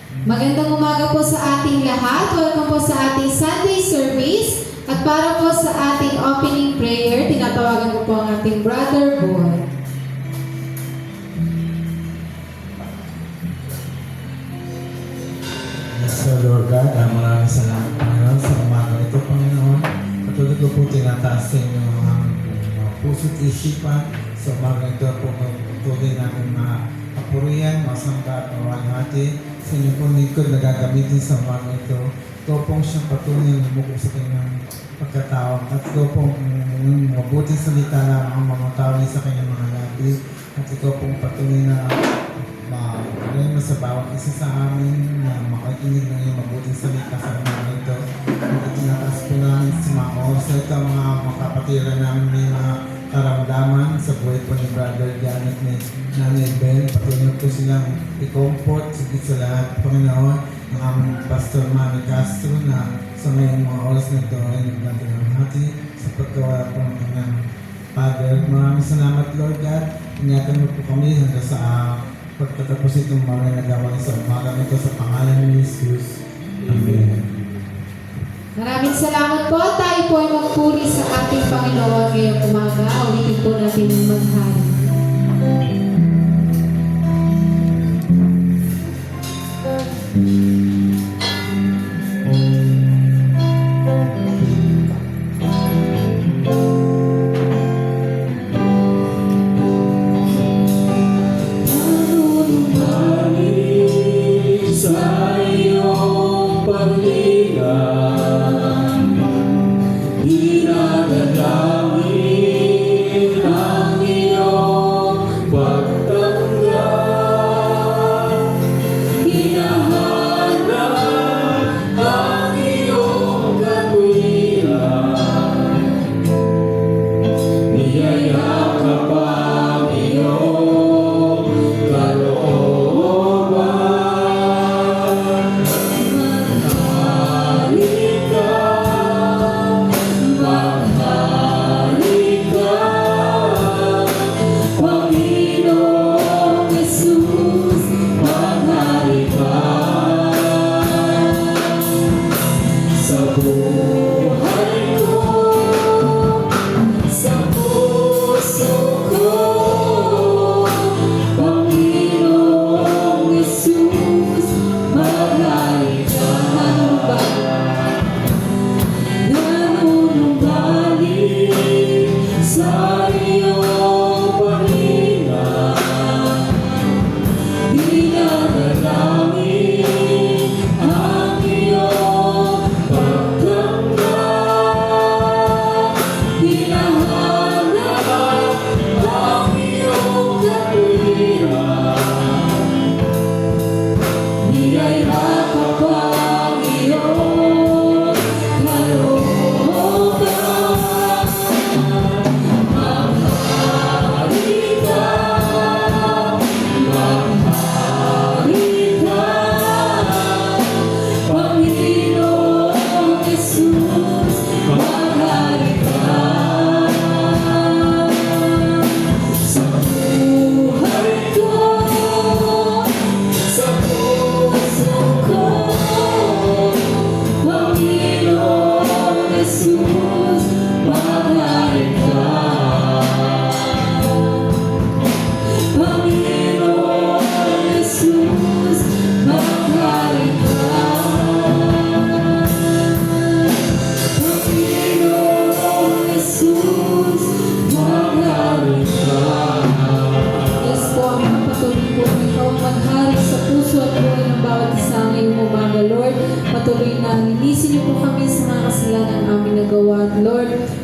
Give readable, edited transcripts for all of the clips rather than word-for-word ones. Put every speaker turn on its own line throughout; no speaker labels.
Magandang umaga po sa ating lahat. Welcome po sa ating Sunday service. At para po sa ating opening prayer, tinatawagan ko po ang ating brother boy.
Yes, Lord God, maraming salamat, Panginoon, sa umaga ito, Panginoon. Patuloy ko po tinataas sa inyo ang puso't isipan sa umaga ito po. Patuloy namin mapurihan, masangka at mawalhati sa inyo pong lingkod na gagamitin sa umaga ito. Ito pong siyang patuloy na lumukog sa kanyang pagkatao. At ito pong mabuting salita na ang mga tao sa kanyang mga labi. At ito pong patuloy na ngayon mo sa bawat isa sa amin na makikinig ng iyong mabuting salita sa umaga ito. At itinatas po namin sa mga oras na ito, mga makapatira namin may mga karamdaman sa buhay po ni Brother Janet ni Nanay Bell. Patuloy po silang i-comfort sa lahat, Panginoon, ng aming Pastor Manny Castro na sa ngayong mga oras na ito ay nagnatinamhati sa pagkawa po ng kanyang Father. Maraming salamat, Lord God. Ingatan mo po kami hanggang sa pagtatapos itong mga nagawa sa umaga nito sa pangalan ni Jesus. Amen.
Maraming salamat po. Tayo po ay magpuri sa ating Panginoon ngayong umaga. Ulitin po natin ang maghari.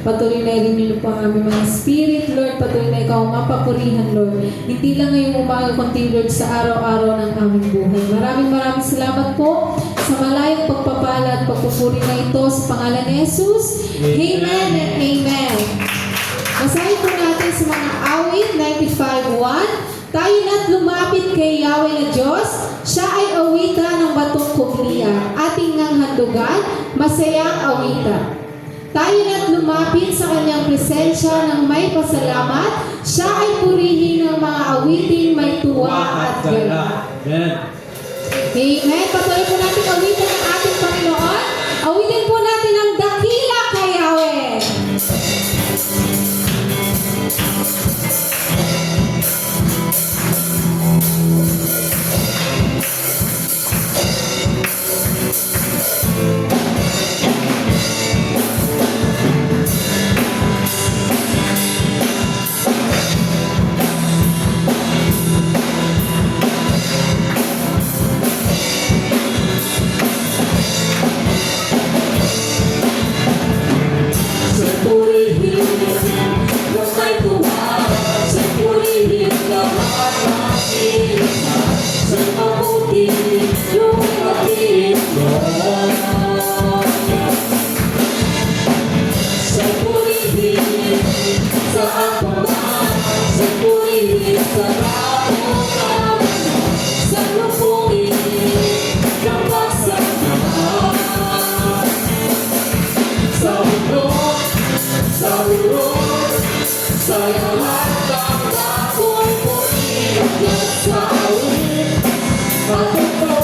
Patuloy na rin niyo po ang aming mga spirit, Lord. Patuloy na ikaw mapapurihan, Lord. Hindi lang ngayong umaga, kundi, Lord, sa araw-araw ng aming buhay. Maraming salamat po sa malayong pagpapala at pagpupuri na ito sa pangalan ni Jesus. Amen and amen. Basahin po natin sa mga awit 95:1. Tayo na't lumapit kay Yahweh na Diyos. Siya ay awitan ng batong kublian. Ating ngang handugan, masayang awitan. Tayo na't lumapit sa kanyang presensya ng may pasalamat. Siya ay purihin ng mga awiting may tuwa at gala.
Amen.
Amen. Patuloy po natin awitin ang ating Panginoon. Awitin po natin ang dakila kay Yahweh.
Sa purihin ng may tuwa, sa purihin lahat ng ilan, sa mabuti yung ating Lord. Sa purihin sa apaman, sa purihin sa ramukan, sa lupuin ng pagsamahan. Sa ulod, sa ulod, sa lahat ng ako'y purihin sa awit, at ito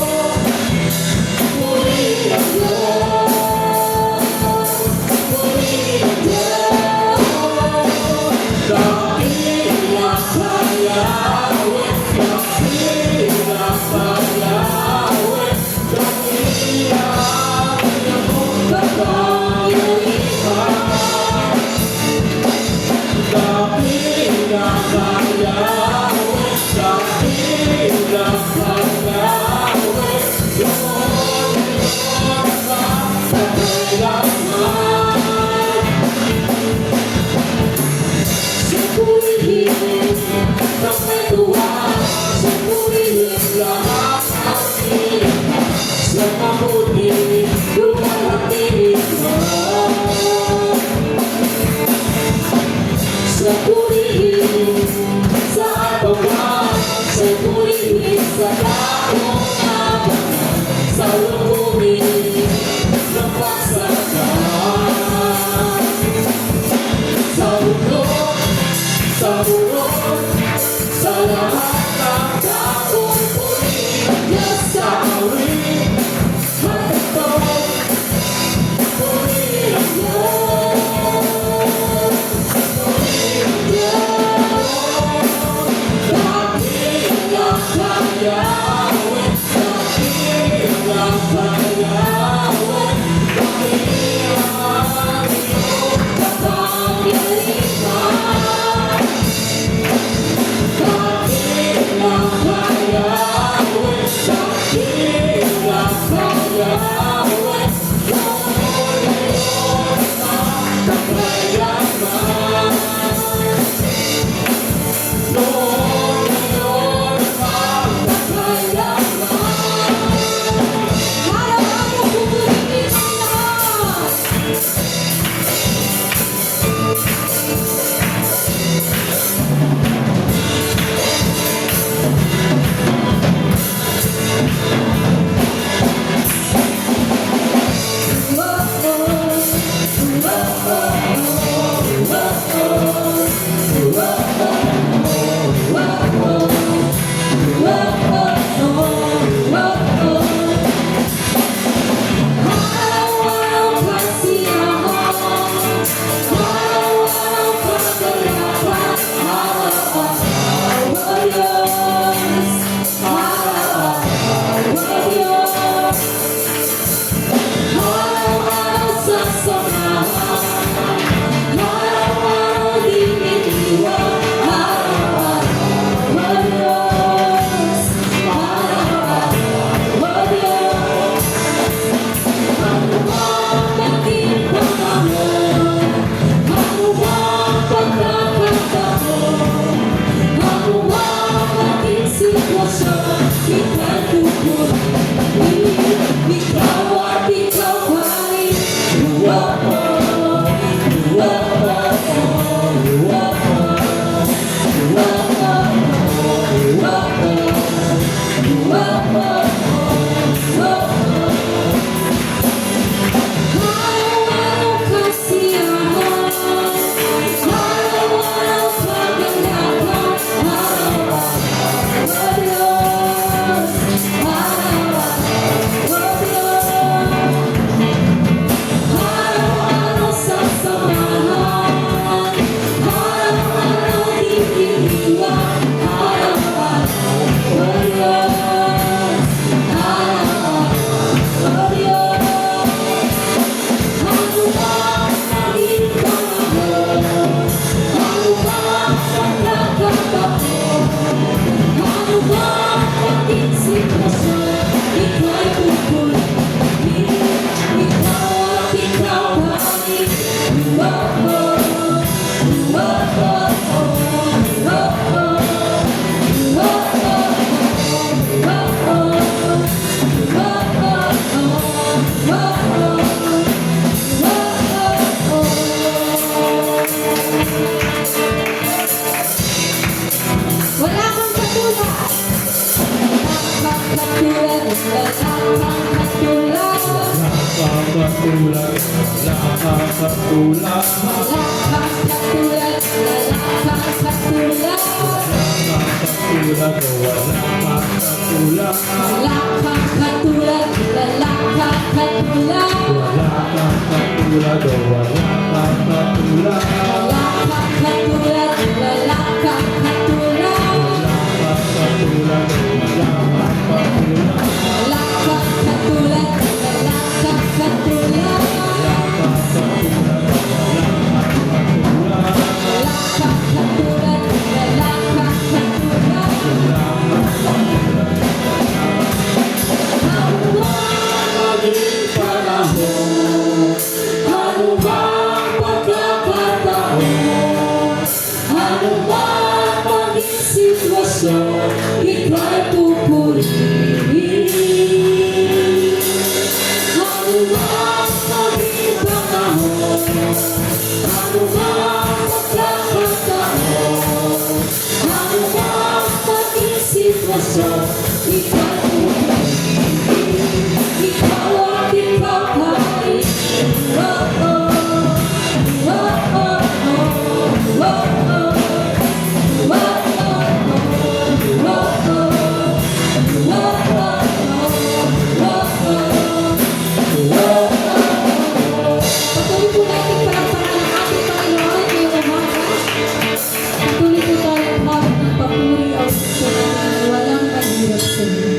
sitwasyon, ika'y pupurihin. Ikaw at ikaw kami.
Wala kang katulad. Wala kang katulad. Wala kang katulad.
Nakakatulad, nakakatulad,
Wala kang katulad. Wala kang katulad.
nakakatulad, wala katulad,
Wala kang katulad. Wala kang katulad.
wala katulad, wala katulad,
Wala kang katulad. Wala kang katulad.
wala katulad, wala katulad,
Wala kang katulad. Wala kang katulad.
wala katulad,
Wala kang katulad. Wala kang katulad.
maging panahon, ano bang pagkakataon, ano bang maging sitwasyon, ika'y pupurihin. Ano bang maging panahon, ano bang pagkakataon, ano bang maging sitwasyon, ika'y pupurihin. Ikaw at ikaw kami. Oh, oh. Oh, oh, oh. Oh, oh. Oh, oh.
Patuloy po natin palakpakan ang ating Panginoon ngayong umaga. Patuloy po tayong umabot ng papuri at susunod na walang mahirap sa iyo.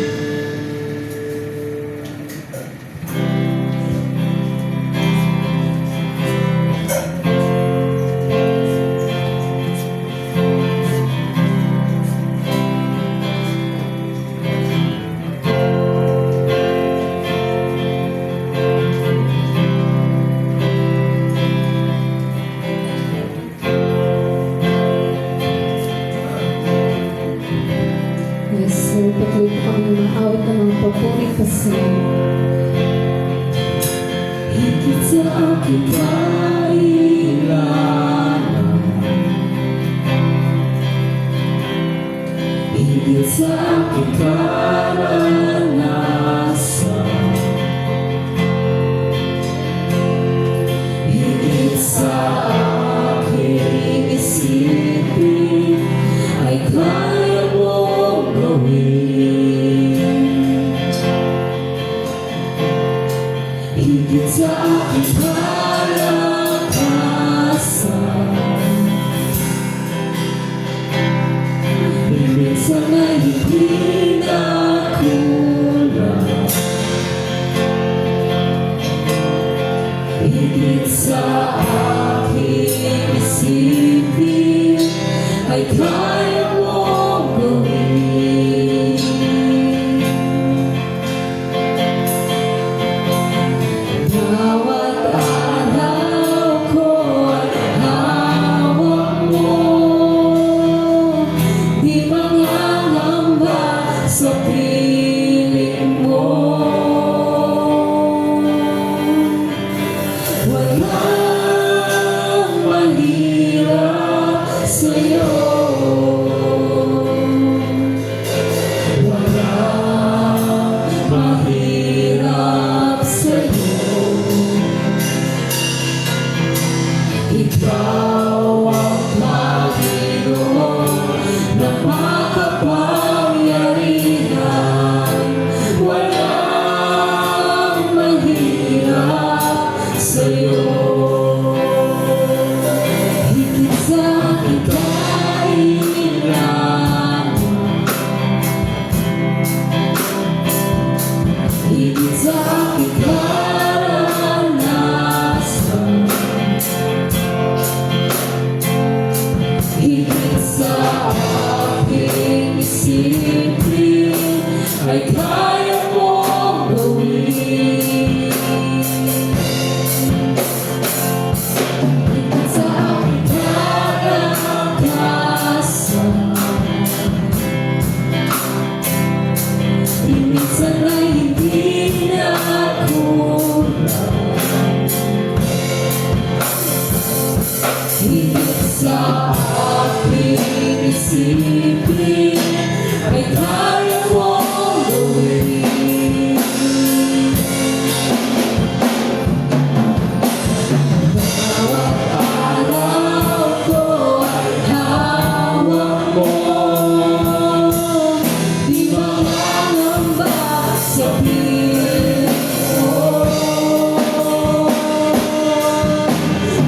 Yes, so patuloy po kami umaawit ng mga papuri kasi
Higit sa aking kailangan, higit sa aking karanasan, higit sa aking isipin, ay kaya mong gawin. Higit sa aking kalakasan, higit sa na hindi na kaya mong gawin. Sa aking kalakasan, minsan ay hindi na kulang. Higit sa aking isipin ay kaya mong gawin. Bawat araw ko ay hawak mo, di mangangamba sa piling mo.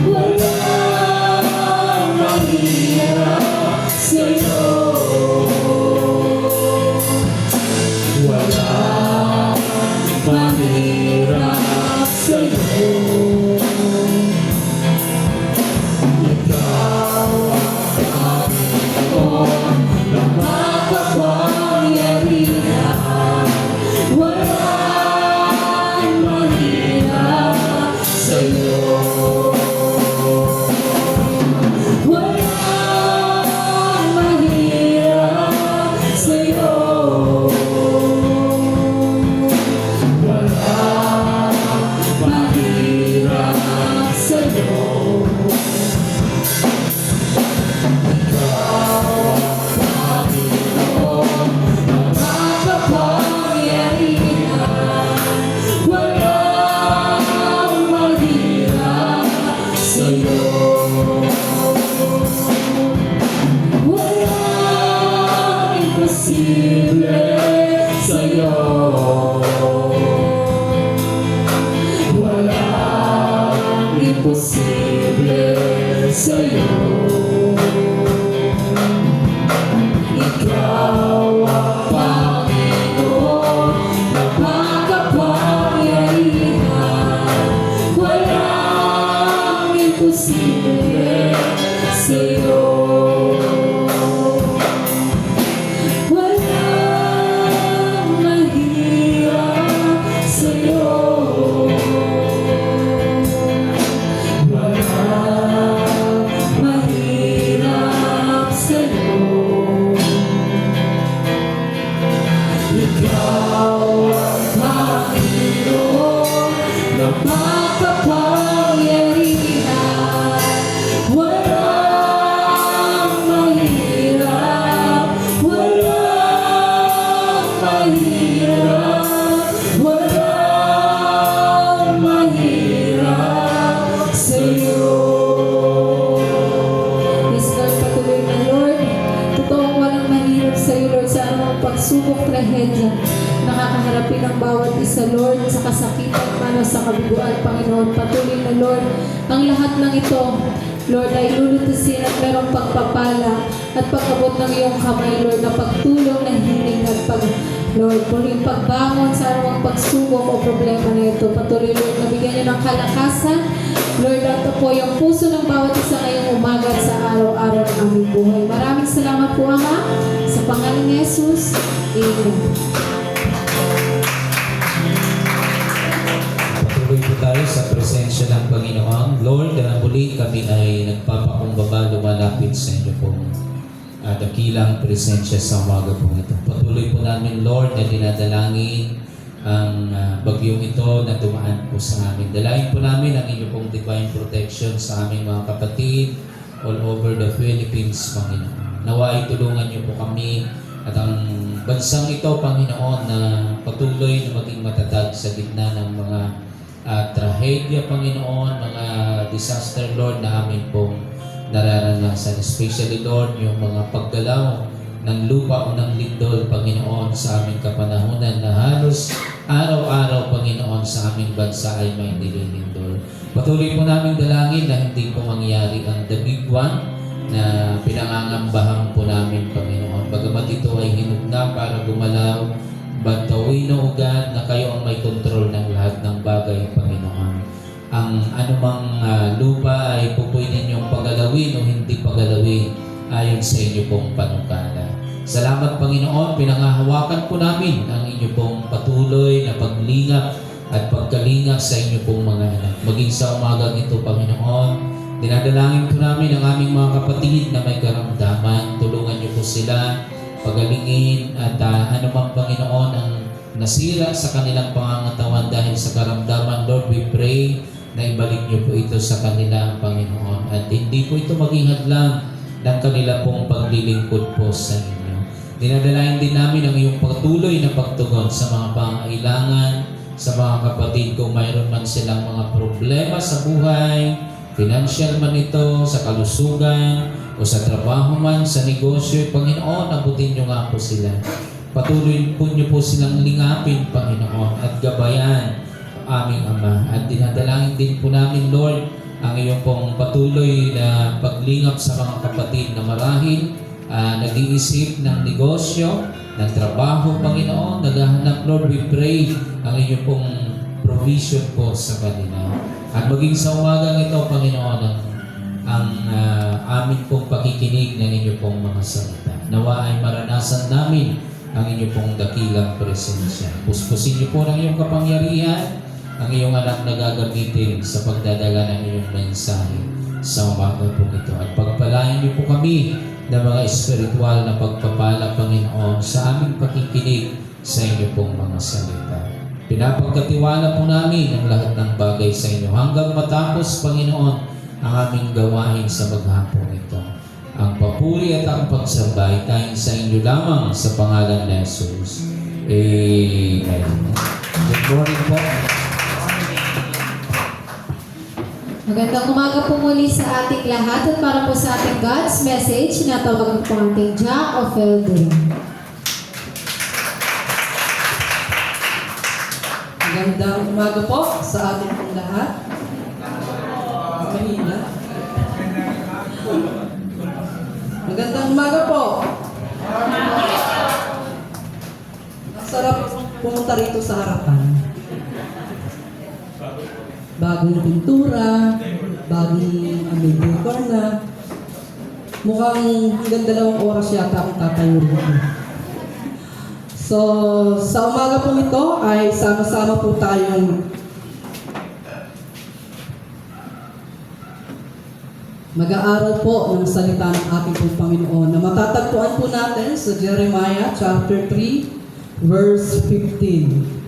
Walang mahirap sa'yo, walang mahirap sa'yo. Ikaw ang Panginoon na makapangyarihan. Walang mahirap sa'yo, walang mahirap sa'yo, walang mahirap sa'yo. Ikaw ang Panginoon na makapangyarihan. Walang mahirap sa'yo, walang imposible sa'yo, walang imposible sa'yo. Ikaw ang Panginoon na makapangyarihan. Walang imposible sa'yo, walang mahirap sa'yo, walang mahirap sa'yo. Ikaw ang Panginoon na makapangyarihan. Walang mahirap, walang mahirap, walang mahirap sa'yo.
Yes, Lord, patuloy na, Lord. Totoong walang mahirap sa iyo, Lord, sa anumang pagsubok, trahedya, nakakaharapin ng bawat isa, Lord, sa kasakitan man o sa kabiguan, Panginoon. Patuloy na, Lord, ang lahat ng ito, Lord, ay lulutusin at merong pagpapala at pagkabot ng iyong kamay, Lord, na pagtulong na hiling at Lord, muling pagbangon sa anumang pagsubok o problema na ito. Patuloy, Lord, na bigyan niyo ng kalakasan. Lord, ito po yung puso ng bawat isa ngayong umaga at sa araw-araw ng aming buhay. Maraming salamat po, Ama, sa pangalan ni Jesus. Amen.
Patuloy po tayo sa presensya ng Panginoon. Lord, muli kami ay nagpapakumbaba, lumalapit sa inyo pong dakilang presensya sa umaga po ito. Patuloy po namin, Lord, na dinadalangin ang bagyong ito na dumaan po sa amin. Dalain po namin ang inyong pong divine protection sa aming mga kapatid all over the Philippines, Panginoon. Naway tulungan niyo po kami at ang bansang ito, Panginoon, na patuloy na maging matatag sa gitna ng mga trahedya, Panginoon, mga disaster, Lord, na amin pong nararanasan. Especially, Lord, yung mga paggalaw ng lupa o ng lindol, Panginoon, sa aming kapanahunan na halos araw-araw, Panginoon, sa aming bansa ay may nililindol. Patuloy po namin dalangin na hindi po mangyari ang the big one na pinangangambahan po namin, Panginoon. Bagamat ito ay hinugna para gumalaw, bantawin o ugat na kayo ang may kontrol ng lahat ng bagay, Panginoon. Ang anumang lupa ay po pwede niyong pagalawin o hindi pagalawin ayon sa inyo pong panukala. Salamat, Panginoon, pinangahawakan po namin ang inyong inyo pong patuloy na paglingap at pagkalingap sa inyo pong mga anak. Maging sa umagang ito, Panginoon, dinadalangin po namin ang aming mga kapatid na may karamdaman. Tulungan niyo po sila, pagalingin at anumang Panginoon ang nasira sa kanilang pangangatawan dahil sa karamdaman. Lord, we pray na ibalik niyo po ito sa kanila, Panginoon. At hindi po ito maging hadlang ng kanila pong paglilingkod po sa inyo. Dinadalain din namin ang iyong patuloy na pagtugon sa mga pangailangan, sa mga kapatid kung mayroon man silang mga problema sa buhay, financial man ito, sa kalusugan, o sa trabaho man, sa negosyo. Panginoon, abutin niyo nga po sila. Patuloy po niyo po silang lingapin, Panginoon, at gabayan aming Ama. At dinadalangin din po namin, Lord, ang iyong pong patuloy na paglingap sa mga kapatid na marahil nag-iisip ng negosyo, ng trabaho, Panginoon, naghahanap, Lord, we pray ang iyong pong provision po sa kanila. At maging sa umagang ito, Panginoon, ang amin pong pakikinig ng inyong pong mga salita. Nawa ay maranasan namin ang inyong pong dakilang presensya. Puspusin niyo po ng iyong kapangyarihan ang iyong anak na gagamitin sa pagdadala ng iyong mensahe sa umaga po ito. At pagpalain niyo po kami ng mga espiritual na pagpapala, Panginoon, sa aming pakikinig sa inyo pong mga salita. Pinapagkatiwala po namin ang lahat ng bagay sa inyo hanggang matapos, Panginoon, ang aming gawain sa maghapon ito. Ang papuri at ang pagsambay tayong sa inyo lamang sa pangalan ni Jesus. Amen. Good morning po.
Magandang umaga po muli sa ating lahat at para po sa ating God's message, natawagan po ang ating Jack of Elder.
Magandang umaga po sa ating pong lahat. Mahina. Magandang umaga po. Ang sarap pumunta rito sa harapan. Bagong pintura, bagong decor na. Mukhang hanggang 2 oras yata akong tatayo rito. So, sa umaga po ito ay sama-sama po tayong mag-aaral po ng salita ng ating pong Panginoon na matatagpuan po natin sa Jeremiah chapter 3 verse 15.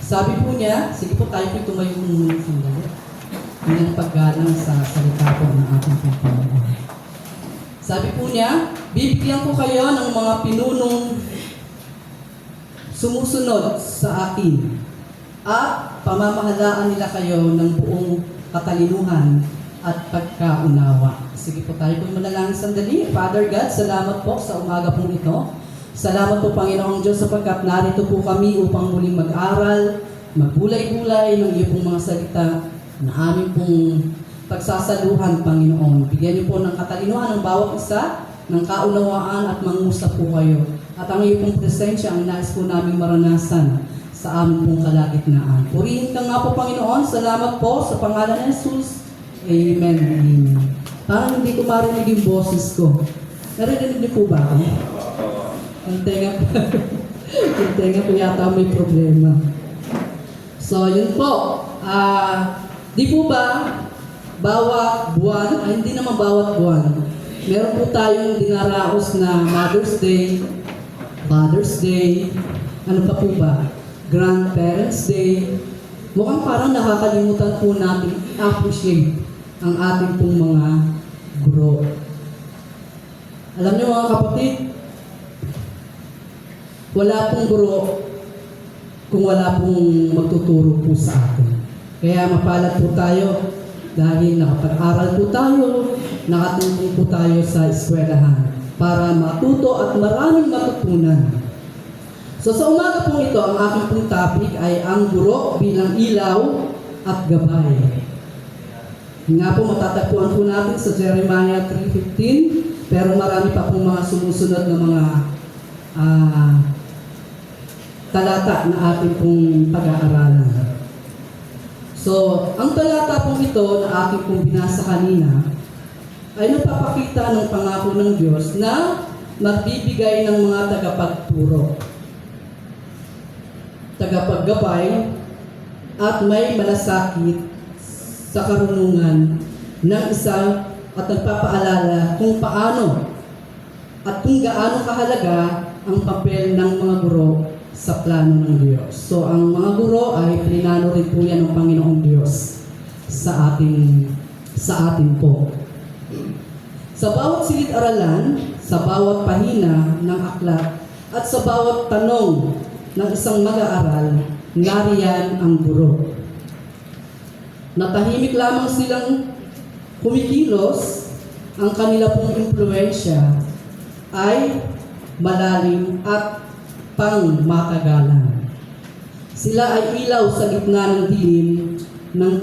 Sabi po niya, sige po tayo po tumayo muna ng sandali. Bilang paggalang sa salita po ng ating Panginoon. Sabi po niya, bibigyan ko kayo ng mga pinunong sumusunod sa akin at pamamahalaan nila kayo ng buong katalinuhan at pagkaunawa. Sige po tayo po manalangin sandali. Father God, salamat po sa umaga po ito. Salamat po, Panginoong Diyos, sapagkat narito po kami upang muling mag-aral, magbulay-bulay ng iyo pong mga salita na aming pong pagsasaluhan, Panginoon. Bigyan niyo po ng katalinuhan ng bawat isa, ng kaunawaan at mangusap po kayo. At ang iyo pong presensya ang nais po namin maranasan sa aming pong kalagitnaan. Purihin ka nga po, Panginoon. Salamat po sa pangalan ng Jesus. Amen. Amen. Parang hindi ko marinig yung boses ko. Narinig niyo po ba ako? Yung tenga po yata may problema. So, yun po. Di po ba bawat buwan, hindi naman bawat buwan, meron po tayong dinaraos na Mother's Day, Father's Day, ano pa po ba? Grandparents' Day. Mukhang parang nakakalimutan po natin i-appreciate ang ating pong mga guro. Alam niyo mga kapatid, wala pong guro kung wala pong magtuturo po sa atin. Kaya mapalad po tayo dahil nakapag-aral po tayo, nakatulong po tayo sa eskwelahan para matuto at maraming matutunan. So sa umaga po ito, ang aking pong topic ay ang guro bilang ilaw at gabay. Nga po matatagpuan po natin sa Jeremiah 3:15, pero marami pa pong mga sumusunod na mga talata na ating pong pag-aaralan. So, ang talata pong ito na aking pong binasa kanina ay nagpapakita ng pangako ng Diyos na magbibigay ng mga tagapagturo, tagapaggabay, at may malasakit sa karunungan ng isa at nagpapaalala kung paano at kung gaano kahalaga ang papel ng mga guro sa plano ng Diyos. So, ang mga guro ay plinano rin po yan ng Panginoong Diyos sa atin po. Sa bawat silid-aralan, sa bawat pahina ng aklat, at sa bawat tanong ng isang mag-aaral, nariyan ang guro. Natahimik lamang silang kumikilos, ang kanila pong impluensya ay malalim at pangmatagalan. Sila ay ilaw sa gitna ng dilim ng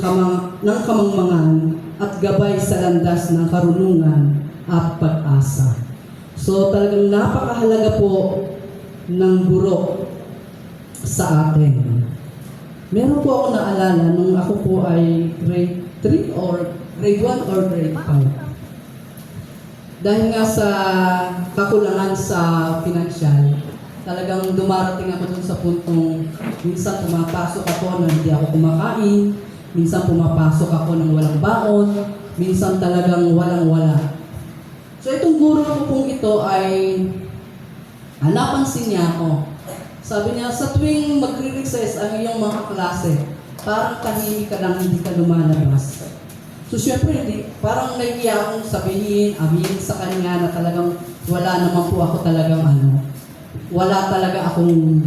kamangmangan at gabay sa landas ng karunungan at pag-asa. So talagang napakahalaga po ng guro sa atin. Meron po ako naalala nung ako po ay grade 3 or grade 1 or grade 5. Dahil nga sa kakulangan sa financial, talagang dumarating ako dun sa puntong minsan pumapasok ako na hindi ako kumakain, minsan pumapasok ako ng walang baon, minsan talagang walang-wala. So itong guro ko pong ito ay napansin niya ako. Sabi niya, sa tuwing magre-recess ang iyong mga klase, parang tahimik ka lang, hindi ka lumalabas. So syempre, parang nahiya akong sabihin, aminin sa kanya na talagang wala naman po ako talagang wala talaga akong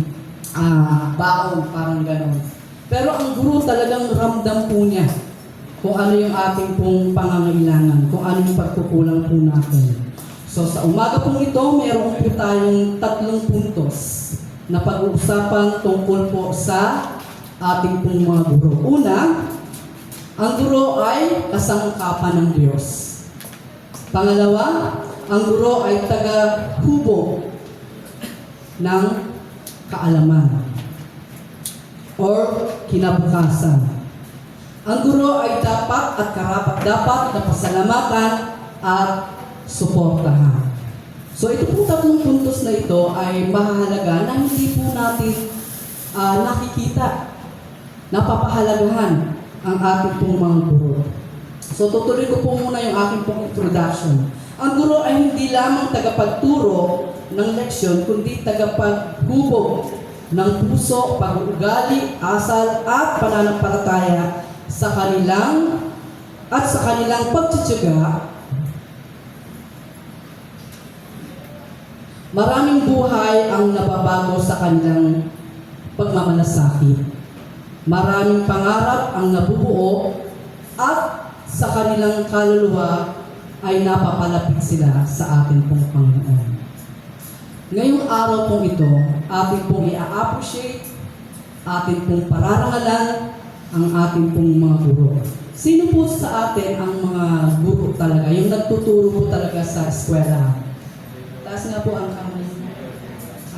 baon, parang gano'n. Pero ang guro talagang ramdam po niya kung ano yung ating pong pangangailangan, kung ano yung pagkukulang po natin. So sa umaga pong ito, meron po tayong 3 puntos na pag-uusapan tungkol po sa ating pong mga guro. Una, ang guro ay kasangkapan ng Diyos. Pangalawa, ang guro ay taga-hubo ng kaalaman or kinabukasan. Ang guro ay dapat at karapat-dapat na pasalamatan at suportahan. So ito po 3 puntos na ito ay mahalaga na hindi po natin nakikita, napapahalagahan ang ating pong mga guro. So tutuloy ko po muna yung aking pong introduction. Ang guro ay hindi lamang tagapagturo ng leksyon, kundi tagapaghubog ng puso, pag-uugali, asal at pananampalataya sa kanilang pagtitiyaga. Maraming buhay ang nababago sa kanilang pagmamalasakit. Maraming pangarap ang nabubuo at sa kanilang kaluluwa ay napapalapit sila sa ating pong Panginoon. Ngayong araw pong ito, ating pong i-appreciate, ating pong pararangalan ang ating pong mga guro. Sino po sa atin ang mga guro talaga, yung nagtuturo po talaga sa eskwela? Taas nga po ang kamay.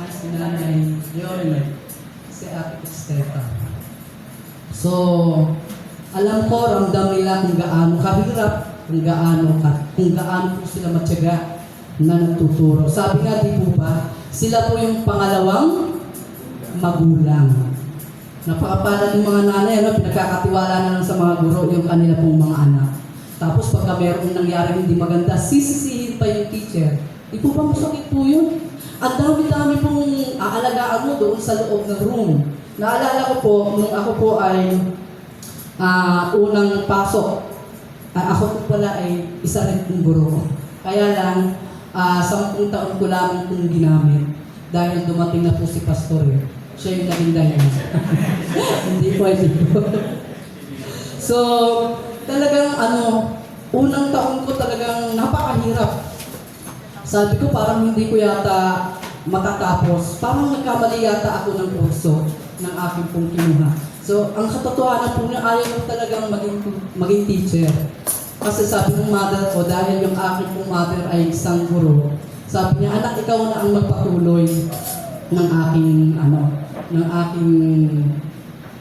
Ay, si Nanay Leonie, si Ate Esteta. So, alam ko, ramdam nila kung gaano kahirap, kung gaano po sila matyaga na nagtuturo. Sabi nga, di po ba, sila po yung pangalawang magulang. Napakapala ng mga nanay, pinagkakatiwala na lang sa mga guro yung kanila pong mga anak. Tapos pagka meron nangyari hindi maganda, sisisihin pa yung teacher. Di po ba masakit po yun? Ang dami-dami pong aalagaan mo doon sa loob ng room. Naalala ko po, nung ako po ay unang pasok, ako po pala ay isa rin pong guro. Kaya lang, 10 taon ko lang kong ginamit dahil dumating na po si Pastor. Siya yung naging dahilan. Hindi pwede po. So, talagang unang taon ko talagang napakahirap. Sabi ko parang hindi ko yata matatapos. Parang nagkamali yata ako ng kurso ng aking pong kinuha. So, ang katotohanan po niya, ayaw ko talagang maging teacher. Kasi sabi ng mother ko, dahil yung aking pong mother ay isang guro, sabi niya, anak, ikaw na ang magpatuloy ng aking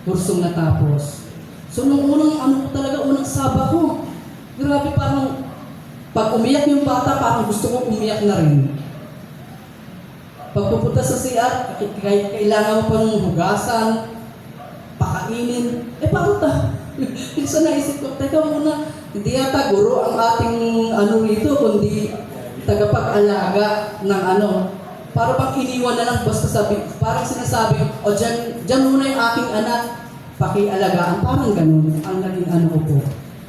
kursong natapos. So nung unang saba ko, grabe, parang pag umiyak yung bata, parang gusto ko umiyak na rin. Pag pupunta sa CR, kailangan mo pa ng hugasan, pakainin. Paano ta? Minsan naisip ko, teka muna, hindi yata guro ang ating rito, kundi tagapag-alaga ng para bang iniwan na lang, basta parang sinasabi, o dyan muna yung aking anak, pakialagaan, parang ganun ang naging ko po.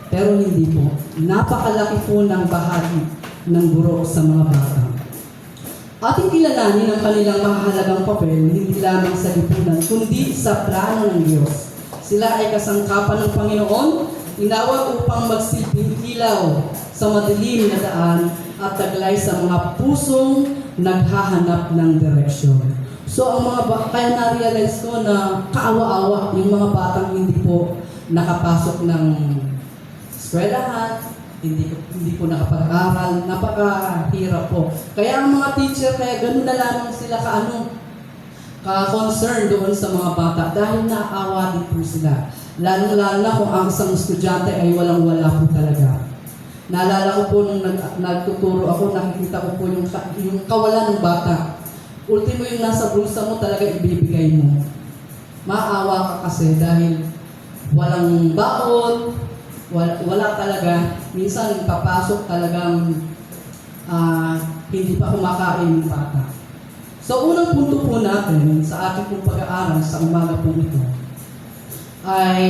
Pero hindi po. Napakalaki po ng bahagi ng guro sa mga bata. Ating kilalanin ang kanilang mahalagang papel, hindi lamang sa lipunan, kundi sa plano ng Diyos. Sila ay kasangkapan ng Panginoon, inawag upang magsilbing ilaw sa madilim na daan at taglay sa mga pusong naghahanap ng direksyon. So ang kaya na-realize ko na kaawa-awa yung mga batang hindi po nakapasok ng eskwelahan, hindi po nakapag-aral, napakahirap po. Kaya ang mga teacher, kaya ganun na lamang sila ka-concern doon sa mga bata dahil naawa din po sila. Lalo-lalo na kung ang isang estudyante ay walang-wala po talaga. Naalala ko po nung nagtuturo ako, nakikita ko po yung kawalan ng bata. Ultimo yung nasa bulsa mo talaga ibibigay mo. Maawa ka kasi dahil walang baon, wala talaga. Minsan papasok talagang hindi pa kumakain yung bata. So unang punto po natin sa ating pong pag-aaral sa umaga po ito ay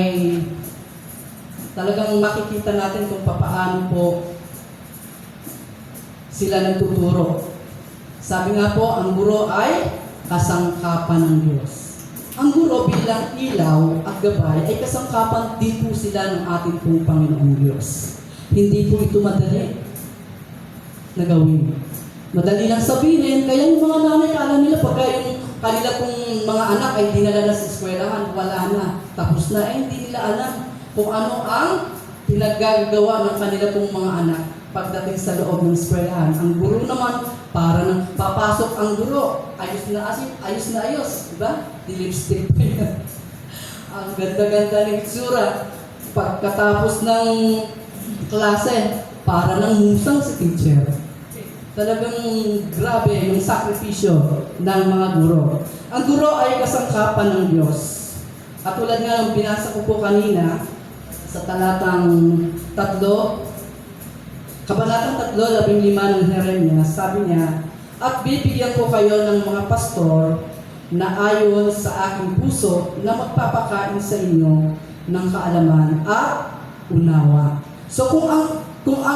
talagang makikita natin kung paano po sila nagtuturo. Sabi nga po, ang guro ay kasangkapan ng Diyos. Ang guro bilang ilaw at gabay ay kasangkapan din po sila ng ating pong Panginoong Diyos. Hindi po ito madali na gawin. Madali lang sabihin, kaya yung mga nanay, kala nila pagka yung kanila pong mga anak ay dinala na sa eskwelahan, wala na, tapos na, hindi nila alam kung ano ang pinaggagawa ng kanila pong mga anak pagdating sa loob ng eskwelahan. Ang guro naman, para nang papasok ang guro, ayos na ayos, diba? Di-lipstick pa yan. Ang ganda-ganda ng itsura. Pagkatapos ng klase, para nang musang si teacher. Talagang grabe yung sakripisyo ng mga guro. Ang guro ay kasangkapan ng Diyos. At tulad nga ng binasa ko po kanina, sa talatang 3, Kabanatang 3:15 ng Jeremias, sabi niya, at bibigyan ko kayo ng mga pastor na ayon sa aking puso na magpapakain sa inyo ng kaalaman at unawa. So kung ang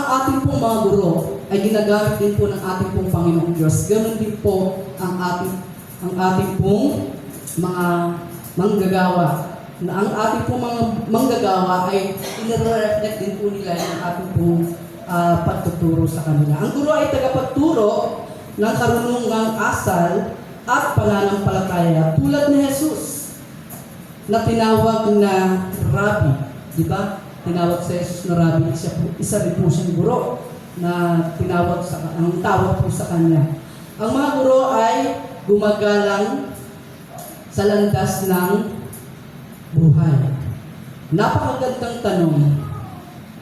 ating pong mga guro ay ginagamit din po ng ating pong Panginoong Diyos, ganoon din po ang ating pong mga manggagawa. Na ang ating pong mga manggagawa ay inire-reflect din po nila ang ating pong pagtuturo sa kanila. Ang guro ay tagapagturo ng karunungang asal at pananampalataya tulad ni Jesus na tinawag na Rabbi. Di ba? Tinawag sa Jesus na Rabbi. Isa rin po siyang guro na ang tawag po sa kanya. Ang mga guro ay gumagalang sa landas ng buhay. Napakagandang tanong.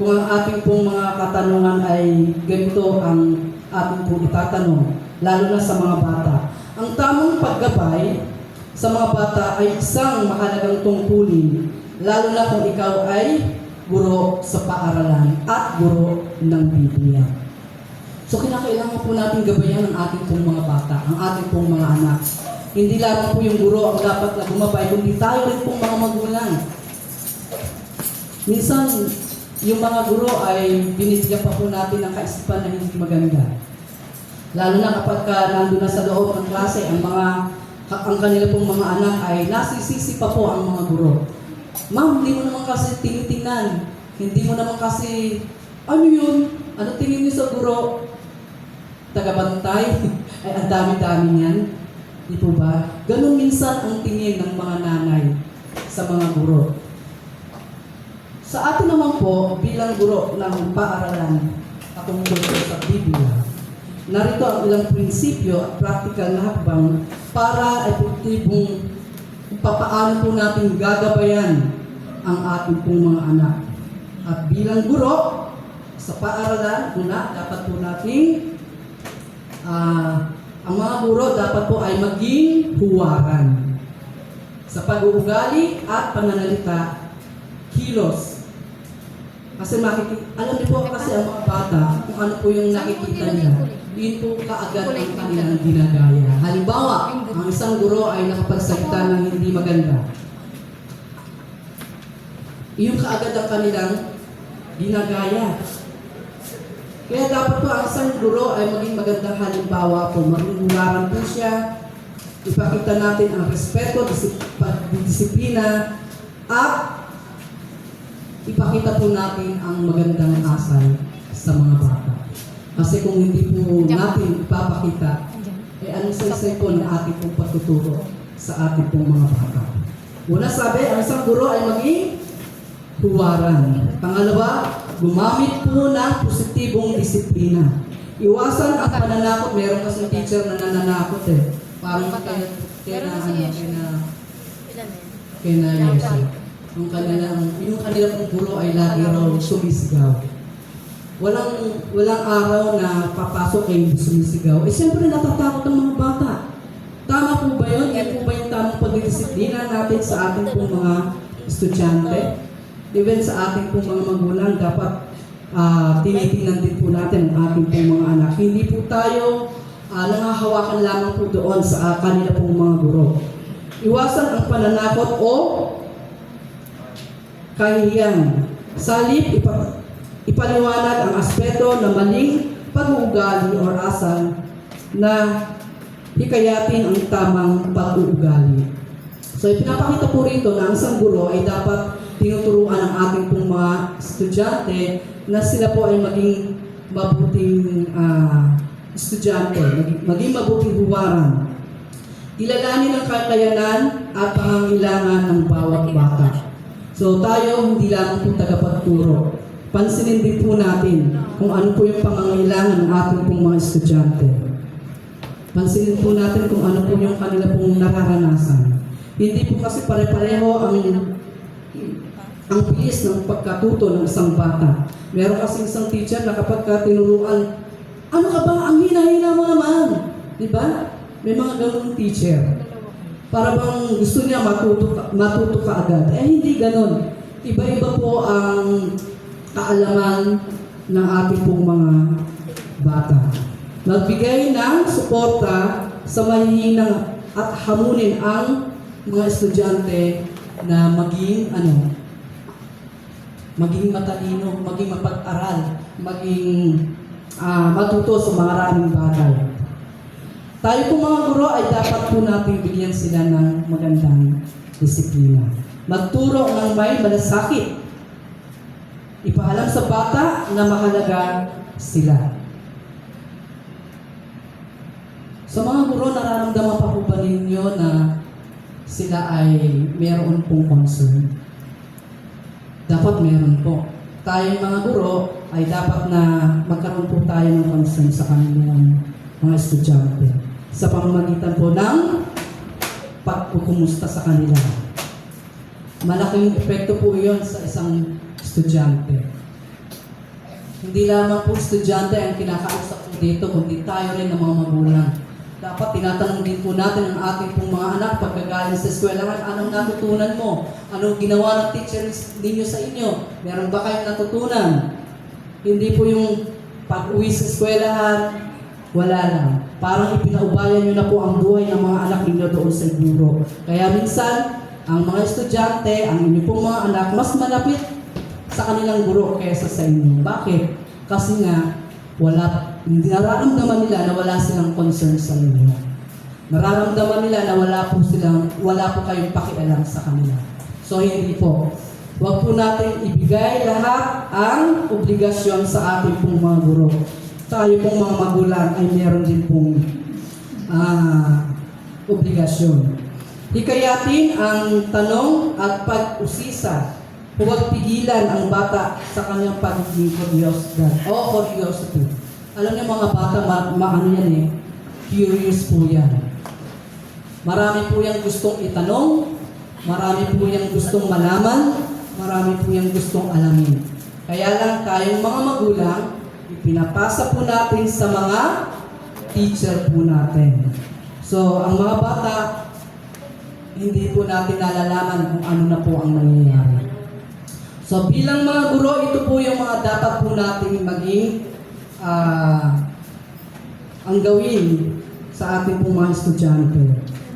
Kung ang ating pong mga katanungan ay ganito ang ating pong itatanong, lalo na sa mga bata. Ang tamang paggabay sa mga bata ay isang mahalagang tungkulin, lalo na kung ikaw ay guro sa paaralan at guro ng Biblia. So kinakailangan po natin gabayan ang ating pong mga bata, ang ating pong mga anak. Hindi lamang po yung guro ang dapat na gumabay, kundi tayo rin pong mga magulang. Minsan, yung mga guro ay binibigyan pa po natin ng kaisipan na hindi maganda. Lalo na kapag nandun na sa loob ng klase, ang kanila pong mga anak ay nasisisi pa po ang mga guro. Ma'am, hindi mo naman kasi tinitingnan. Hindi mo naman kasi, ano yun? Ano tingin niyo sa guro? Tagabantay? Ay, ang dami-dami niyan. Di po ba? Ganun minsan ang tingin ng mga nanay sa mga guro. Sa atin naman po, bilang guro ng paaralan at tungkol sa Biblia, narito ang ilang prinsipyo at practical na hakbang para epektibong papaano po natin gagabayan ang ating pong mga anak. At bilang guro, sa paaralan, una, dapat po nating ang mga guro dapat po ay maging huwaran sa pag-uugali at pananalita, kilos. Kasi alam niyo po kasi ang mga bata, kung ano po yung nakikita nila, yun po kaagad ang kanilang ginagaya. Halimbawa, ang isang guro ay nakapagsalita ng hindi maganda. Yung kaagad ang kanilang ginagaya. Kaya dapat po ang isang guro ay maging magandang halimbawa po. Maging hularan po siya. Ipakita natin ang respeto, disiplina, at ipakita po natin ang magandang asal sa mga bata. Kasi kung hindi po natin ipapakita, anong saysay po ng ating pong pagtuturo sa ating pong mga bata. Una sabi, ang isang guro ay maging huwaran. Pangalawa, gumamit po ng positibong disiplina. Iwasan ang pananakot. Meron kasi teacher na nananakot eh. Parang kaya Yesu. Yung kanilang guro ay lagi raw sumisigaw. Walang araw na papasok ay sumisigaw. Siyempre natatakot ang mga bata. Tama po ba yun? Yan po ba yung tamang pagdidisiplina natin sa ating pong mga estudyante? Even sa ating pong mga magulang, dapat tinitingnan din po natin ang ating pong mga anak. Hindi po tayo nangahawakan lamang po doon sa kanila pong mga guro. Iwasan ang pananakot o kahihiyan. Salip, ipaliwanag ang aspeto na maling pag-uugali o asal na hikayatin ang tamang pag-uugali. So, ipinapakita po rito na ang isang guro ay dapat tinuturuan ang ating pong mga estudyante na sila po ay maging mabuting estudyante, maging mabuting huwaran. Kilalanin ang kakayanan at pangangailangan ng bawat bata. So tayo hindi lamang po tagapagturo. Pansinin din po natin kung ano po yung pangangailangan ng ating pong mga estudyante. Pansinin po natin kung ano po yung kanila pong nararanasan. Hindi po kasi pare-pareho ang bilis ng pagkatuto ng isang bata. Meron kasi isang teacher na kapag tinuruan, ano ka ba? Ang hina-hina mo naman. Diba? May mga ganung teacher. Para bang gusto niya matuto ka agad. Hindi ganon. Iba-iba po ang kaalaman ng ating pong mga bata. Magbigay ng suporta sa mahihinang at hamunin ang mga estudyante na maging matalino, maging mapag-aral, maging matuto sa maraming bagay. Tayo po mga guro ay dapat po natin bigyan sila ng magandang disiplina. Magturo ng may malasakit. Ipaalam sa bata na mahalaga sila. Sa mga guro, nararamdaman pa po ba ninyo na sila ay meron pong concern? Dapat meron po. Tayong mga guro ay dapat na magkaroon po tayo ng concern sa kanilang mga estudyante sa pamamagitan po ng pagkukumusta sa kanila. Malaking epekto po iyon sa isang estudyante. Hindi lamang po estudyante ang kinakausap po dito, kundi tayo rin ng mga magulang. Dapat tinatanong din po natin ang ating pong mga anak pagkagaling sa eskwelahan, anong natutunan mo? Anong ginawa ng teacher ninyo sa inyo? Meron ba kayong natutunan? Hindi po yung pag-uwi sa eskwelahan, wala lang. Parang ipinaubayan nyo na po ang buhay ng mga anak ninyo doon sa guro. Kaya minsan, ang mga estudyante, ang inyo pong mga anak, mas malapit sa kanilang guro kaysa sa inyo. Bakit? Kasi nga, nararamdaman nila na wala silang concern sa inyo. Nararamdaman nila na wala po kayong pakialam sa kanila. So hindi po. Huwag po natin ibigay lahat ang obligasyon sa ating pong mga guro. Tayo pong mga magulang ay meron din pong obligasyon. Hikayatin ang tanong at pag-usisa. Huwag pigilan ang bata sa kanyang pagiging curiosity. Alam niyo mga bata, curious po yan. Marami po yung gustong itanong, marami po yung gustong malaman, marami po yung gustong alamin. Kaya lang tayong mga magulang, ipinapasa po natin sa mga teacher po natin. So, ang mga bata, hindi po natin nalalaman kung ano na po ang nangyayari. So, bilang mga guro, ito po yung mga dapat po natin maging ang gawin sa ating pong mga estudyante.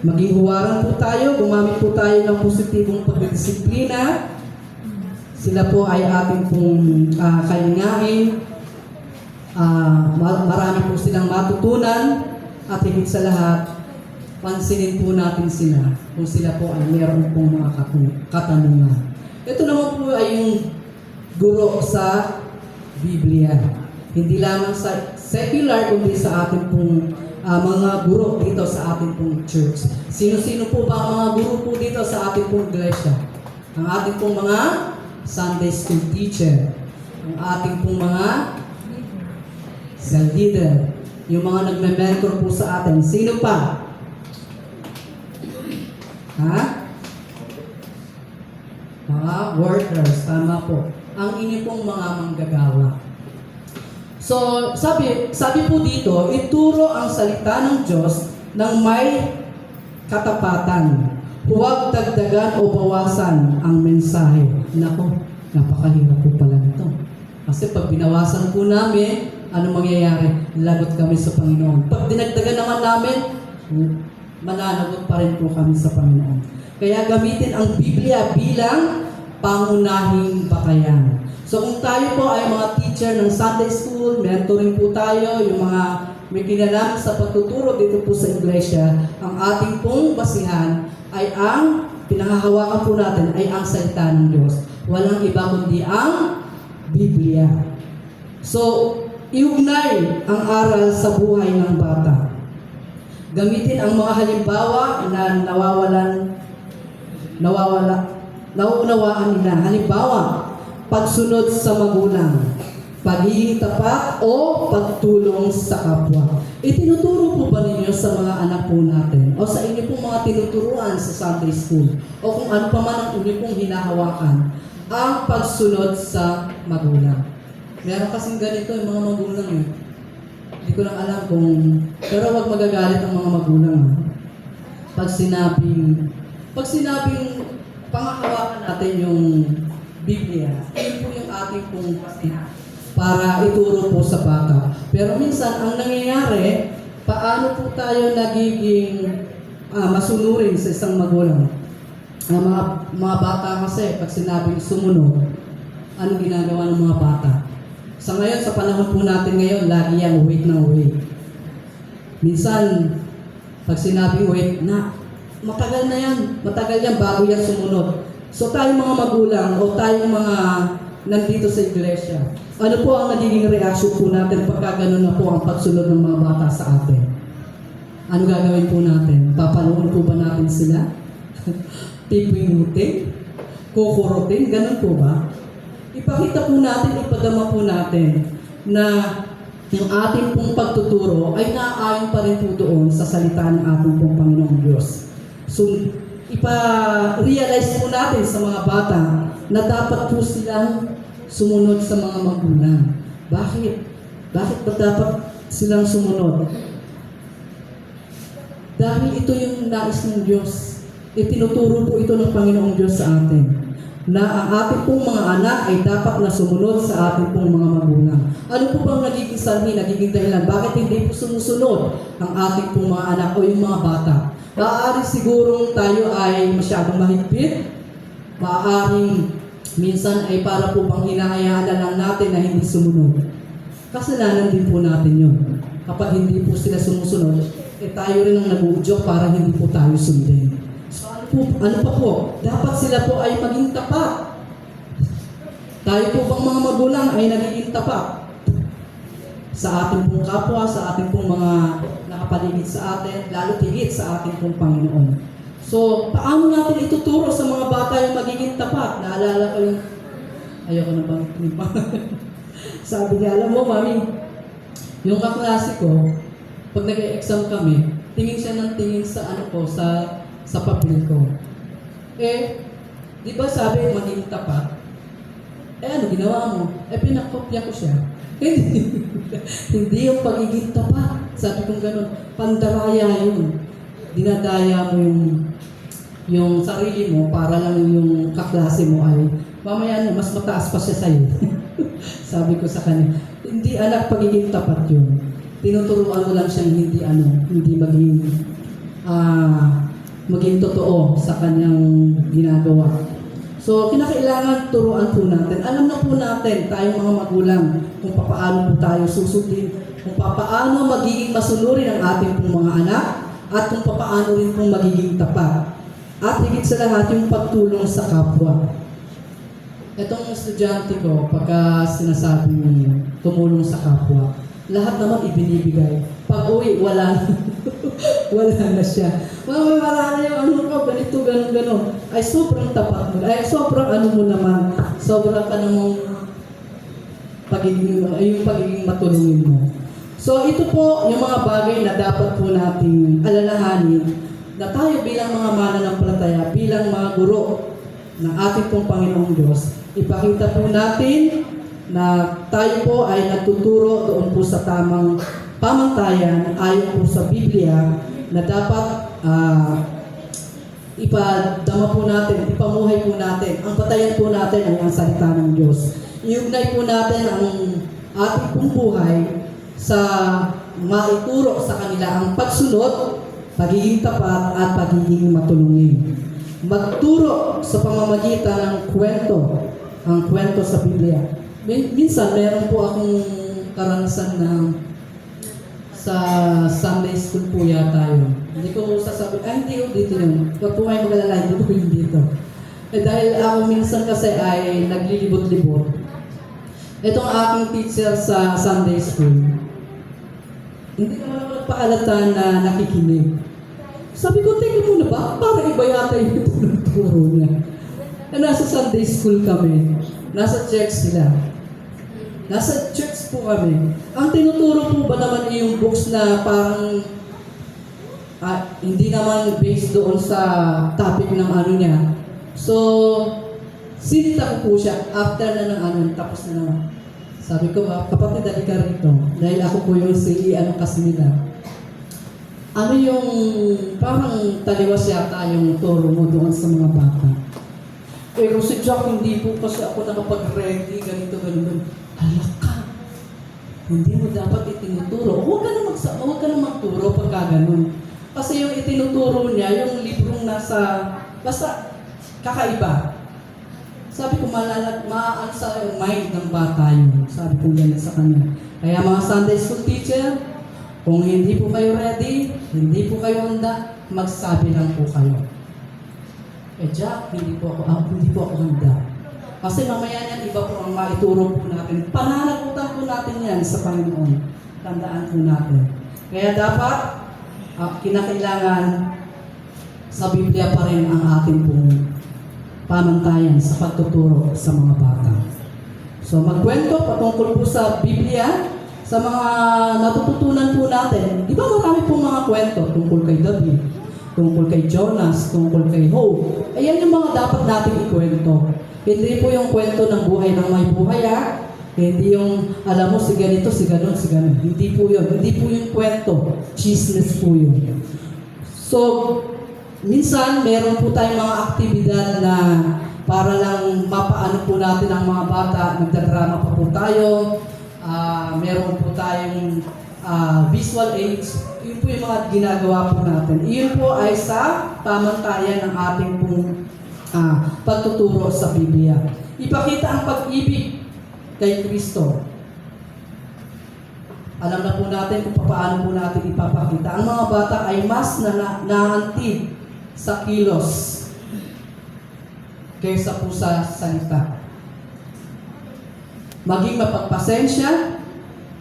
Maging huwaran po tayo, gumamit po tayo ng positibong pagdisiplina. Sila po ay ating pong kalingain. Marami po silang matutunan at higit sa lahat, pansinin po natin sila kung sila po ay meron pong mga katanungan. Ito naman po ay yung guro sa Biblia. Hindi lamang sa secular, kundi sa ating pong mga guro dito sa ating pong church. Sino-sino po ba ang mga guro po dito sa ating pong iglesia? Ang ating pong mga Sunday school teacher. Ang ating pong mga cell leader. Yung mga nagme-mentor po sa atin. Sino pa? Ha? Mga workers. Tama po. Ang inyo pong mga manggagawa. So, sabi po dito, ituro ang salita ng Diyos ng may katapatan. Huwag dagdagan o bawasan ang mensahe. Nako, napakahirap po pala nito. Kasi pag binawasan po namin, ano mangyayari? Lagot kami sa Panginoon. Pag dinagdagan naman namin, mananagot pa rin po kami sa Panginoon. Kaya gamitin ang Biblia bilang pangunahing batayan. So kung tayo po ay mga teacher ng Sunday School, mentoring po tayo, yung mga may kinalaman sa pagtuturo dito po sa iglesia, ang ating pong basihan ay ang pinanghahawakan po natin ay ang salita ng Diyos. Walang iba kundi ang Biblia. So, iugnay ang aral sa buhay ng bata. Gamitin ang mga halimbawa na nauunawaan nila. Halimbawa, pagsunod sa magulang, pagiging tapat o pagtulong sa kapwa. Itinuturo po ba ninyo sa mga anak po natin o sa inyo pong mga tinuturuan sa Sunday School o kung ano pa man ang inyo pong hinahawakan ang pagsunod sa magulang? Meron kasing ganito yung mga magulang eh. Hindi ko lang alam kung, pero wag magagalit ang mga magulang. Pag sinabing panghahawakan natin yung Biblia, yun po yung ating pong basihan para ituro po sa bata. Pero minsan, ang nangyayari, paano po tayo nagiging masunurin sa isang magulang? Ang mga bata kasi, pag sinabing sumunod, anong ginagawa ng mga bata? Sa ngayon, sa panahon po natin ngayon, lagi yan wait na wait. Minsan, pag sinabing wait na, matagal yan bago yan sumunod. So tayong mga magulang o tayong mga nandito sa iglesia, ano po ang nagiging reaction po natin pagka ganun na po ang pagsunod ng mga bata sa atin? Ano gagawin po natin? Papaluin po ba natin sila? Pipinutin? Kukurutin? Ganun po ba? Ipakita po natin, ipadama po natin na yung ating pong pagtuturo ay naaayon pa rin po doon sa salita ng ating pong Panginoong Diyos. So, ipa-realize po natin sa mga bata na dapat po silang sumunod sa mga magulang. Bakit? Bakit ba dapat silang sumunod? Dahil ito yung nais ng Diyos. Itinuturo po ito ng Panginoong Diyos sa atin na ang ating pong mga anak ay dapat na sumunod sa ating pong mga magulang. Ano po bang nagiging sanhi, nagiging dahilan? Bakit hindi po sumusunod ang ating pong mga anak o yung mga bata? Maaari sigurong tayo ay masyadong mahigpit. Maaaring minsan ay para po bang hinahayaan na lang natin na hindi sumunod. Kasalanan din po natin yun. Kapag hindi po sila sumusunod, tayo rin ang nag-uudyok para hindi po tayo sundin. So ano pa po? Dapat sila po ay maging tapat. Tayo po bang mga magulang ay nagiging tapat sa ating pong kapwa, sa ating pong mga nakapaligid sa atin, lalo higit sa ating pong Panginoon. So, paano natin ituturo sa mga bata yung magiging tapat? Naalala ko yung, ayoko na bang sabi niya, alam mo, mami, yung kaklase ko, pag nag-exam kami, tingin siya ng tingin sa ano ko, sa papel ko. Eh, di ba sabi maging tapat? Ano ginawa mo? Pinakopya ko siya. Hindi yung pagiging tapat. Sabi kong ganun, pandaraya yun. Dinadaya mo yung sarili mo para lang yung kaklase mo ay mamaya mas mataas pa siya sa'yo. Sabi ko sa kanya, hindi anak, pagiging tapat yun. Tinuturuan mo lang siya hindi maging totoo sa kanyang ginagawa. So, kinakailangan turuan po natin. Alam na po natin, tayong mga magulang, kung paano po tayo susundin, kung paano magiging masunurin ang ating pong mga anak, at kung paano rin pong magiging tapat. At higit sa lahat, yung pagtulong sa kapwa. Itong estudyante ko, pagka sinasabi niya, tumulong sa kapwa, lahat naman ibinibigay. Pag uwi, wala na. Wala na siya. Marami yung ganito, gano'n. Ay, sobrang tapat mo. Ay, sobrang mo naman. Sobrang ka namang yung pagiging matulungin mo. So, ito po yung mga bagay na dapat po nating alalahanin na tayo bilang mga mananampalataya, bilang mga guro ng ating pong Panginoong Diyos, ipakita po natin na tayo po ay natuturo doon po sa tamang pamantayan ayon po sa Biblia na dapat ipadama po natin, ipamuhay po natin. Ang patayan po natin ay ang salita ng Diyos. Iugnay po natin ang ating pong buhay sa maituro sa kanila ang pagsunod, pagiging tapat at pagiging matulungin. Magturo sa pamamagitan ng kwento, ang kwento sa Biblia. Minsan, meron po akong karanasan na sa Sunday school po yata yun. Hindi ko sasabi, hindi ko dito yun. Huwag po kayo mag-alala, hindi ko yun dito. Dahil ako minsan kasi ay naglilibot-libot. Itong aking teacher sa Sunday school, hindi naman ako nagpakalata na nakikinig. Sabi ko, teka muna ba? Para iba yata yung tinuturo niya. Nasa Sunday school kami. Nasa church sila. Nasa church po kami. Ang tinuturo po ba naman yung books na parang hindi naman based doon sa topic ng niya. So, sinita ko po siya after na ng tapos na naman. Sabi ko, kapatid, dali ka rito. Dahil ako po yung kasi nila. Ano yung parang taliwas yata yung turo mo doon sa mga bata. Pero si Jack, hindi po kasi ako nakapag-ready, ganito. Hala ka. Hindi mo dapat itinuturo. Huwag ka na magturo pagka ganun. Kasi yung itinuturo niya, yung librong basta kakaiba. Sabi ko, maaan sa mind ng bata yun. Sabi ko ganyan sa kanya. Kaya mga Sunday school teacher, kung hindi po kayo ready, hindi po kayo handa, magsabi lang po kayo. Jack, hindi po ako handa. Kasi mamaya niyan, iba po ang maituro po natin. Pananagutan po natin yan sa Panginoon. Tandaan po natin. Kaya dapat, kinakailangan sa Biblia pa rin ang ating pong pamantayan sa pagtuturo sa mga bata. So magkwento patungkol po sa Biblia, sa mga natututunan po natin. Di ba marami pong mga kwento tungkol kay David, tungkol kay Jonas, tungkol kay Job. Ayan yung mga dapat natin ikwento. Hindi po yung kwento ng buhay ng may buhay, Hindi yung, alam mo, si ganito, si ganon, si ganon. Hindi po yun. Hindi po yung kwento. Chismis po yun. So, minsan, meron po tayong mga aktibidad na para lang mapaano po natin ang mga bata. Nagdadrama pa po tayo. Meron po tayong visual aids. Yun po yung mga ginagawa po natin. Iyon po ay sa pamantayan ng ating pong pagtuturo sa Biblia. Ipakita ang pag-ibig kay Kristo. Alam na po natin kung paano po natin ipapakita. Ang mga bata ay mas naantig sa kilos kaysa po sa salita. Maging mapagpasensya,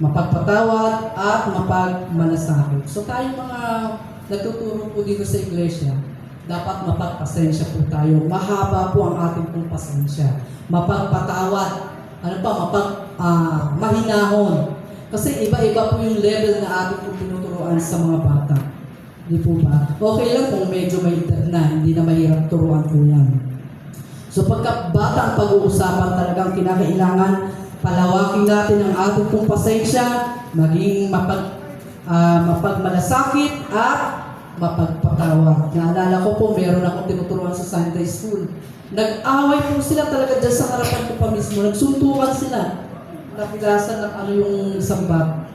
mapagpatawad, at mapagmalasakit. So tayo mga nagtuturo po dito sa iglesia, dapat mapagpasensya po tayo. Mahaba po ang ating pong pasensya. Mapagpatawad. Mahinahon. Kasi iba-iba po yung level na ating pong tinuturuan sa mga bata. Di po ba? Okay lang kung medyo may edad na, hindi na mahirap turuan po yan. So pagka bata ang pag-uusapan, talagang kinakailangan palawakin natin ang ating pong pasensya, maging mapagmalasakit at mapagpatawa. Naalala ko po, meron akong tinuturuan sa Sunday School. Nag-away po sila talaga dyan sa harapan ko pa mismo. Nagsuntukan sila. Napilasan ng ano yung sambat.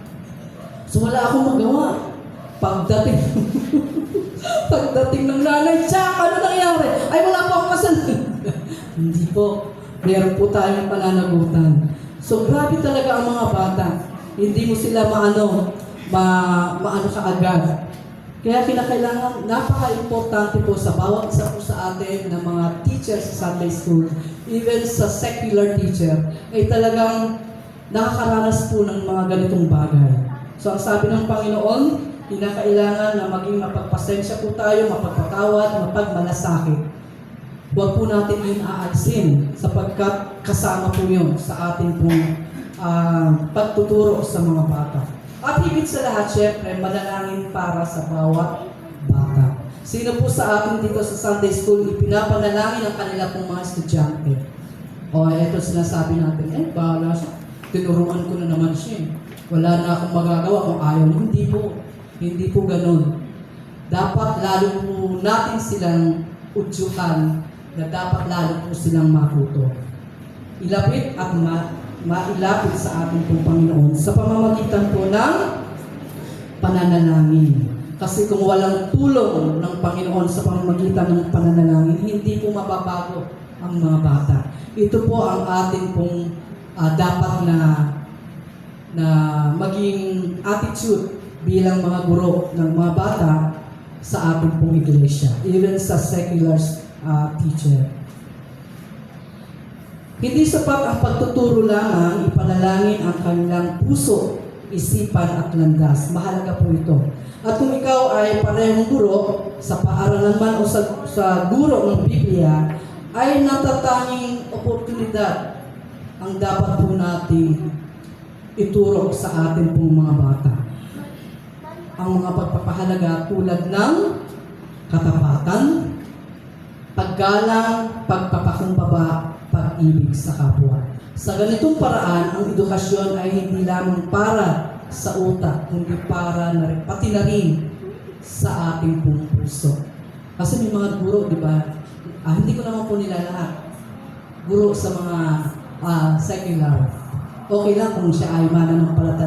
So wala akong magawa. Pagdating ng nanay, Jack, ano nangyari? Ay, wala po akong kasalanan. Hindi po. Meron po tayong pananagutan. So grabe talaga ang mga bata. Hindi mo sila maano ka agad. Kaya kinakailangan, napaka-importante po sa bawat isa po sa atin ng mga teachers sa Sunday School, even sa secular teacher, ay talagang nakakaranas po ng mga ganitong bagay. So ang sabi ng Panginoon, kinakailangan na maging mapagpasensya po tayo, mapagpatawad, mapagmalasakit. Huwag po natin yun aalsin sapagkat kasama po yun sa ating pong pagtuturo sa mga bata. At higit sa lahat, syempre, manalangin para sa bawat bata. Sino po sa atin dito sa Sunday School, ipinapanalangin ang kanila pong mga estudyante? O, eto sinasabi natin, bahala siya. Tinuruan ko na naman siya. Wala na akong magagawa kung ayaw. Hindi po. Hindi po ganun. Dapat lalo po natin silang udyukan na dapat lalo po silang matuto. Ilapit at mailapit sa ating pong Panginoon sa pamamagitan po ng pananalangin. Kasi kung walang tulong ng Panginoon sa pamamagitan ng pananalangin, hindi po mababago ang mga bata. Ito po ang ating pong dapat na maging attitude bilang mga guro ng mga bata sa ating pong iglesia, even sa secular teacher. Hindi sapat ang pagtuturo lamang, ipanalangin ang kanilang puso, isipan at landas. Mahalaga po ito. At kung ikaw ay parehong guro, sa paaralan man o sa guro ng Biblia, ay natatanging oportunidad ang dapat po natin ituro sa ating pong mga bata. Ang mga pagpapahalaga tulad ng katapatan, paggalang, pagpapakumbaba, pag-ibig sa kapwa. Sa ganitong paraan, ang edukasyon ay hindi lamang para sa utak, kundi para na rin, pati na rin sa ating pong puso. Kasi may mga guro, di ba? Hindi ko naman po nila lahat. Guro sa mga secular. Okay lang kung siya ay mananampalataya